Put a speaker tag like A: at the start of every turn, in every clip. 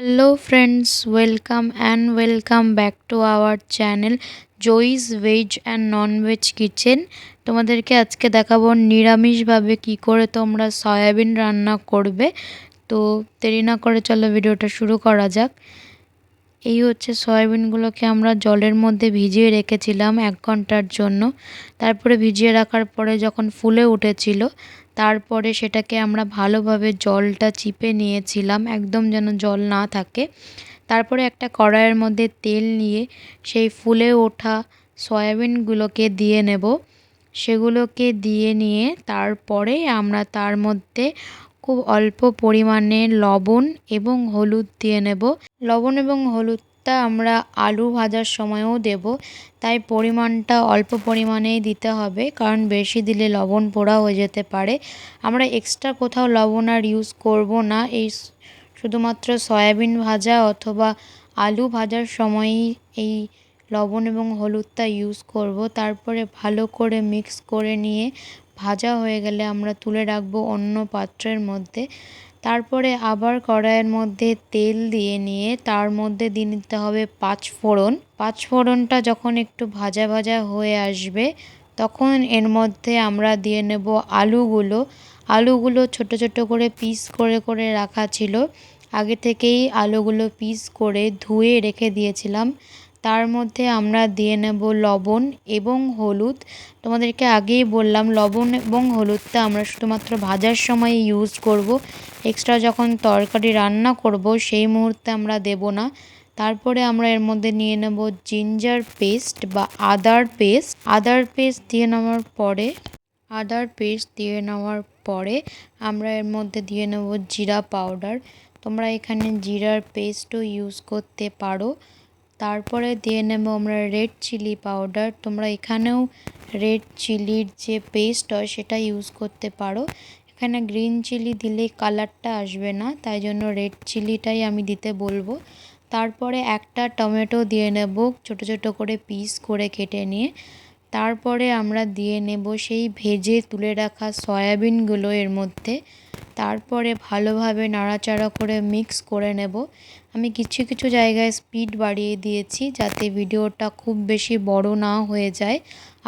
A: Hello friends, welcome back to our channel Joy's Veg and Non-Veg Kitchen। তোমাদেরকে আজকে দেখাবো নিরামিষভাবে কি করে তোমরা সয়াবিন রান্না করবে। তো দেরি না করে চলো ভিডিওটা শুরু করা যাক। এই হচ্ছে সয়াবিনগুলোকে আমরা জলের মধ্যে ভিজিয়ে রেখেছিলাম 1 ঘন্টার জন্য। তারপরে ভিজিয়ে রাখার পরে যখন ফুলে উঠেছিল তারপরে সেটাকে আমরা ভালোভাবে জলটা চিপে নিয়েছিলাম, একদম যেন জল না থাকে। তারপরে একটা কড়াইয়ের মধ্যে তেল নিয়ে সেই ফুলে ওঠা সয়াবিনগুলোকে দিয়ে নেব। সেগুলোকে দিয়ে নিয়ে তারপরে আমরা তার মধ্যে খুব অল্প পরিমাণে লবণ এবং হলুদ দিয়ে নেব। লবণ এবং হলুদটা আমরা আলু ভাজার সময়ও দেব, তাই পরিমাণটা অল্প পরিমাণেই দিতে হবে, কারণ বেশি দিলে লবণ পোড়া হয়ে যেতে পারে। আমরা এক্সট্রা কোথাও লবণ আর ইউজ করব না, এই শুধুমাত্র সয়াবিন ভাজা অথবা আলু ভাজার সময়ই এই লবণ এবং হলুদটা ইউজ করব। তারপরে ভালো করে মিক্স করে নিয়ে ভাজা হয়ে গেলে আমরা তুলে রাখবো অন্য পাত্রের মধ্যে। তারপরে আবার কড়াইয়ের মধ্যে তেল দিয়ে নিয়ে তার মধ্যে দিয়ে নিতে হবে পাঁচফোড়নটা যখন একটু ভাজা ভাজা হয়ে আসবে তখন এর মধ্যে আমরা দিয়ে নেব আলুগুলো ছোট ছোট করে পিস করে করে রাখা ছিল। আগে থেকেই আলুগুলো পিস করে ধুয়ে রেখে দিয়েছিলাম। তার মধ্যে আমরা দিয়ে নেব লবণ এবং হলুদ। তোমাদেরকে আগেই বললাম লবণ এবং হলুদটা আমরা শুধুমাত্র ভাজার সময় ইউজ করব, এক্সট্রা যখন তরকারি রান্না করব সেই মুহূর্তে আমরা দেব না। তারপরে আমরা এর মধ্যে নিয়ে নেব জিঞ্জার পেস্ট বা আদার পেস্ট দিয়ে নেওয়ার পরে আমরা এর মধ্যে দিয়ে নেব জিরা পাউডার। তোমরা এখানে জিরার পেস্টও ইউজ করতে পারো। তারপরে দিয়ে নেব আমরা রেড চিলি পাউডার। তোমরা এখানেও রেড চিলির যে পেস্ট হয় সেটা ইউজ করতে পারো। এখানে গ্রিন চিলি দিলে কালারটা আসবে না, তাই জন্য রেড চিলিটাই আমি দিতে বলবো। তারপরে একটা টমেটো দিয়ে নেব ছোট ছোট করে পিস করে কেটে নিয়ে। তারপরে আমরা দিয়ে নেব সেই ভেজে তুলে রাখা সয়াবিনগুলো এর মধ্যে। তারপরে ভালোভাবে নাড়াচাড়া করে মিক্স করে নেব। আমি কিছু কিছু জায়গায় স্পিড বাড়িয়ে দিয়েছি যাতে ভিডিওটা খুব বেশি বড় না হয়ে যায়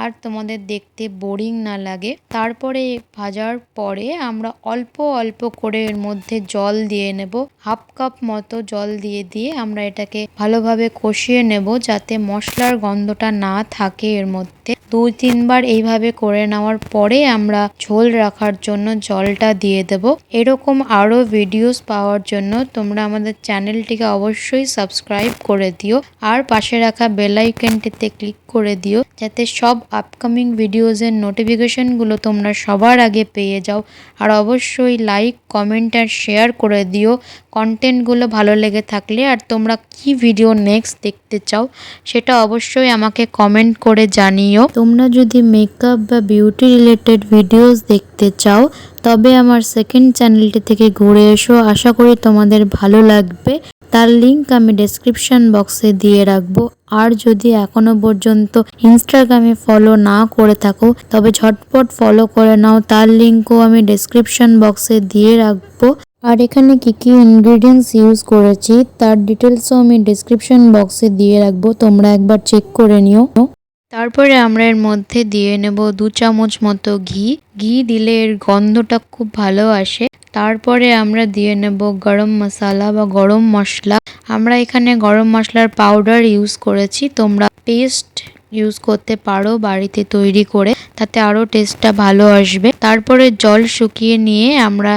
A: আর তোমাদের দেখতে বোরিং না লাগে। তারপরে ভাজার পরে আমরা অল্প অল্প করে এর মধ্যে জল দিয়ে নেব, হাফ কাপ মতো জল দিয়ে আমরা এটাকে ভালোভাবে কষিয়ে নেব যাতে মশলার গন্ধটা না থাকে এর মধ্যে। 2-3 বার এইভাবে করে নেওয়ার পরে আমরা ঝোল রাখার জন্য জলটা দিয়ে দেব। এরকম আরও ভিডিওস পাওয়ার জন্য তোমরা আমাদের চ্যানেলটিকে অবশ্যই সাবস্ক্রাইব করে দিও আর পাশে রাখা বেল আইকনটিতে ক্লিক করে দিও যাতে সব আপকামিং ভিডিওসের নোটিফিকেশনগুলো তোমরা সবার আগে পেয়ে যাও। আর অবশ্যই লাইক, কমেন্ট আর শেয়ার করে দিও কন্টেন্টগুলো ভালো লেগে থাকলে। আর তোমরা কি ভিডিও নেক্সট দেখতে চাও সেটা অবশ্যই আমাকে কমেন্ট করে জানিও। তোমরা যদি মেকআপ বা বিউটি রিলেটেড ভিডিওস দেখতে চাও তবে আমার সেকেন্ড চ্যানেলটি থেকে ঘুরে এসো, আশা করি তোমাদের ভালো লাগবে। তার লিংক আমি ডেসক্রিপশন বক্সে দিয়ে রাখবো। আর যদি এখনো পর্যন্ত ইনস্টাগ্রামে ফলো না করে থাকো তবে ঝটপট ফলো করে নাও, তার লিংকও আমি ডেসক্রিপশন বক্সে দিয়ে রাখবো। আর এখানে কি কি ইনগ্রেডিয়েন্টস ইউজ করেছি তার ডিটেলসও আমি ডেসক্রিপশন বক্সে দিয়ে রাখবো, তোমরা একবার চেক করে নিও। তারপরে আমরা এর মধ্যে দিয়ে নেব 2 চামচ মতো ঘি দিলে এর গন্ধটা খুব ভালো আসে। তারপরে আমরা দিয়ে নেব গরম মশলা বা গরম মশলা। আমরা এখানে গরম মশলার পাউডার ইউজ করেছি, তোমরা পেস্ট ইউজ করতে পারো বাড়িতে তৈরি করে, তাতে আরও টেস্টটা ভালো আসবে। তারপরে জল শুকিয়ে নিয়ে আমরা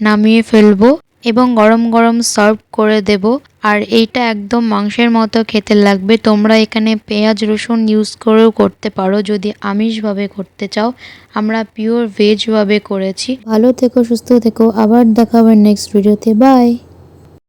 A: নামিয়ে ফেলবো এবং গরম গরম সার্ভ করে দেব। আর এইটা একদম মাংসের মতো খেতে লাগবে। তোমরা এখানে পেঁয়াজ রসুন ইউজ করেও করতে পারো যদি আমিষভাবে করতে চাও। আমরা পিওর ভেজভাবে করেছি। ভালো থেকো, সুস্থ থেকো, আবার দেখা হবে নেক্সট ভিডিওতে। বাই।